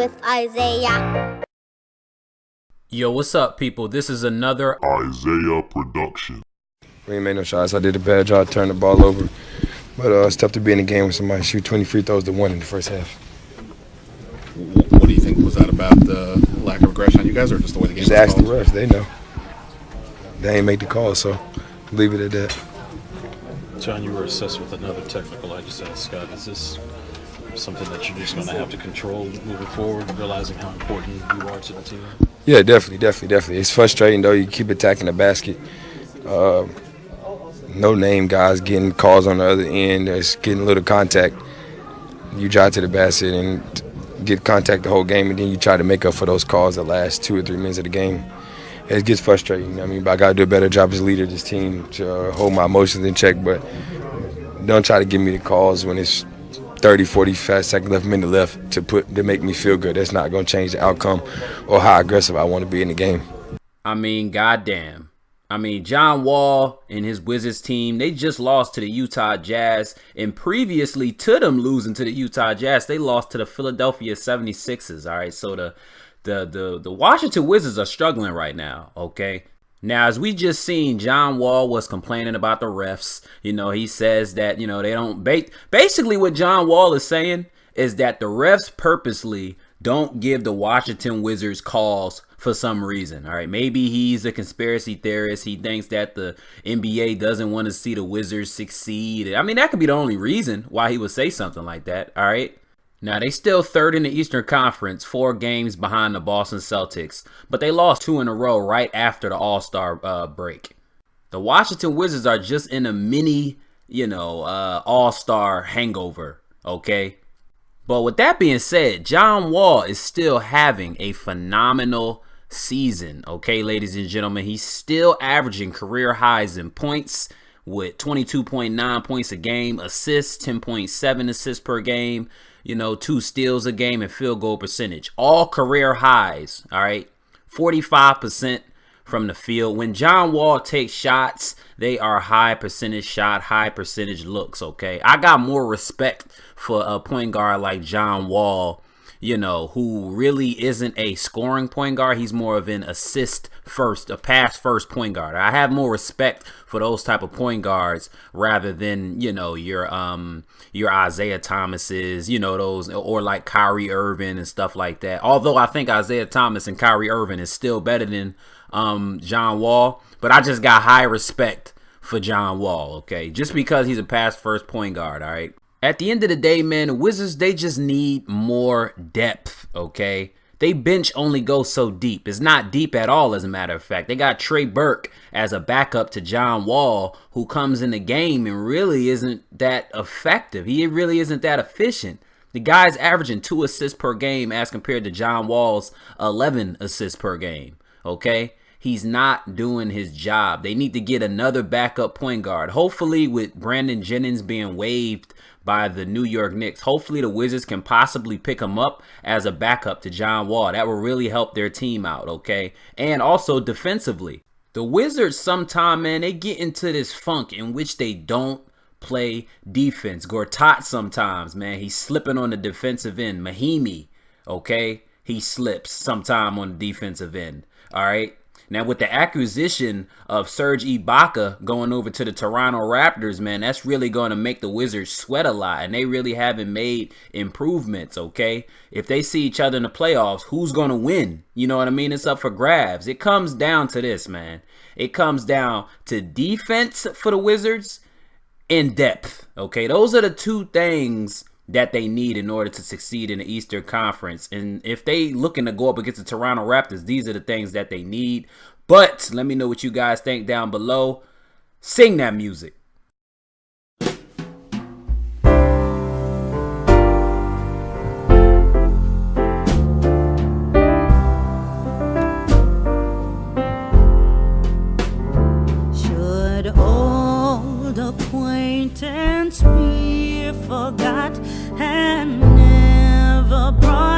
with Isaiah. Yo, what's up, people? This is another Isaiah production. We ain't made no shots. I did a bad job turning the ball over. But it's tough to be in the game when somebody shoot 20 free throws to one in the first half. What do you think? Was that about the lack of aggression on you guys, or just the way the game was Just ask the called? refs. They know. They ain't make the call, so leave it at that. John, you were assessed with another technical. I just asked Scott, is this something that you're just going to have to control moving forward, realizing how important you are to the team? Yeah, definitely. It's frustrating, though. You keep attacking the basket. No-name guys getting calls on the other end. It's getting a little contact. You drive to the basket and get contact the whole game, and then you try to make up for those calls the last 2 or 3 minutes of the game. It gets frustrating. I mean, but I got to do a better job as a leader of this team to hold my emotions in check, but don't try to give me the calls when it's 30, 45 seconds minute left to make me feel good. That's not going to change the outcome or how aggressive I want to be in the game. I mean, goddamn. I mean, John Wall and his Wizards team, they just lost to the Utah Jazz. And previously to them losing to the Utah Jazz, they lost to the Philadelphia 76ers. All right, so the Washington Wizards are struggling right now, okay? Now, as we just seen, John Wall was complaining about the refs. You know, he says that, you know, they don't basically what John Wall is saying is that the refs purposely don't give the Washington Wizards calls for some reason. All right, maybe he's a conspiracy theorist. He thinks that the NBA doesn't want to see the Wizards succeed. I mean, that could be the only reason why he would say something like that. All right. Now, they still third in the Eastern Conference, 4 games behind the Boston Celtics, but they lost 2 in a row right after the All-Star break. The Washington Wizards are just in a mini, All-Star hangover, okay? But with that being said, John Wall is still having a phenomenal season, okay, ladies and gentlemen? He's still averaging career highs in points with 22.9 points a game, assists, 10.7 assists per game, 2 steals a game, and field goal percentage. All career highs, all right? 45% from the field. When John Wall takes shots, they are high percentage shot, high percentage looks, okay? I got more respect for a point guard like John Wall, who really isn't a scoring point guard. He's more of an assist first, a pass first point guard. I have more respect for those type of point guards rather than, your Isaiah Thomases, those, or like Kyrie Irving and stuff like that. Although I think Isaiah Thomas and Kyrie Irving is still better than John Wall, but I just got high respect for John Wall, okay? Just because he's a pass first point guard, all right? At the end of the day, man, the Wizards, they just need more depth, okay? They bench only goes so deep. It's not deep at all, as a matter of fact. They got Trey Burke as a backup to John Wall, who comes in the game and really isn't that effective. He really isn't that efficient. The guy's averaging 2 assists per game as compared to John Wall's 11 assists per game, okay? He's not doing his job. They need to get another backup point guard. Hopefully, with Brandon Jennings being waived by the New York Knicks, hopefully the Wizards can possibly pick him up as a backup to John Wall. That will really help their team out, okay? And also defensively. The Wizards sometime, man, they get into this funk in which they don't play defense. Gortat sometimes, man, he's slipping on the defensive end. Mahimi, okay? He slips sometime on the defensive end, all right? Now, with the acquisition of Serge Ibaka going over to the Toronto Raptors, man, that's really going to make the Wizards sweat a lot, and they really haven't made improvements, okay? If they see each other in the playoffs, who's going to win? You know what I mean? It's up for grabs. It comes down to this, man. It comes down to defense for the Wizards and depth, okay? Those are the 2 things that they need in order to succeed in the Eastern Conference. And if they looking to go up against the Toronto Raptors, these are the things that they need. But let me know what you guys think down below. Sing that music. Should old acquaintance be forgot and never brought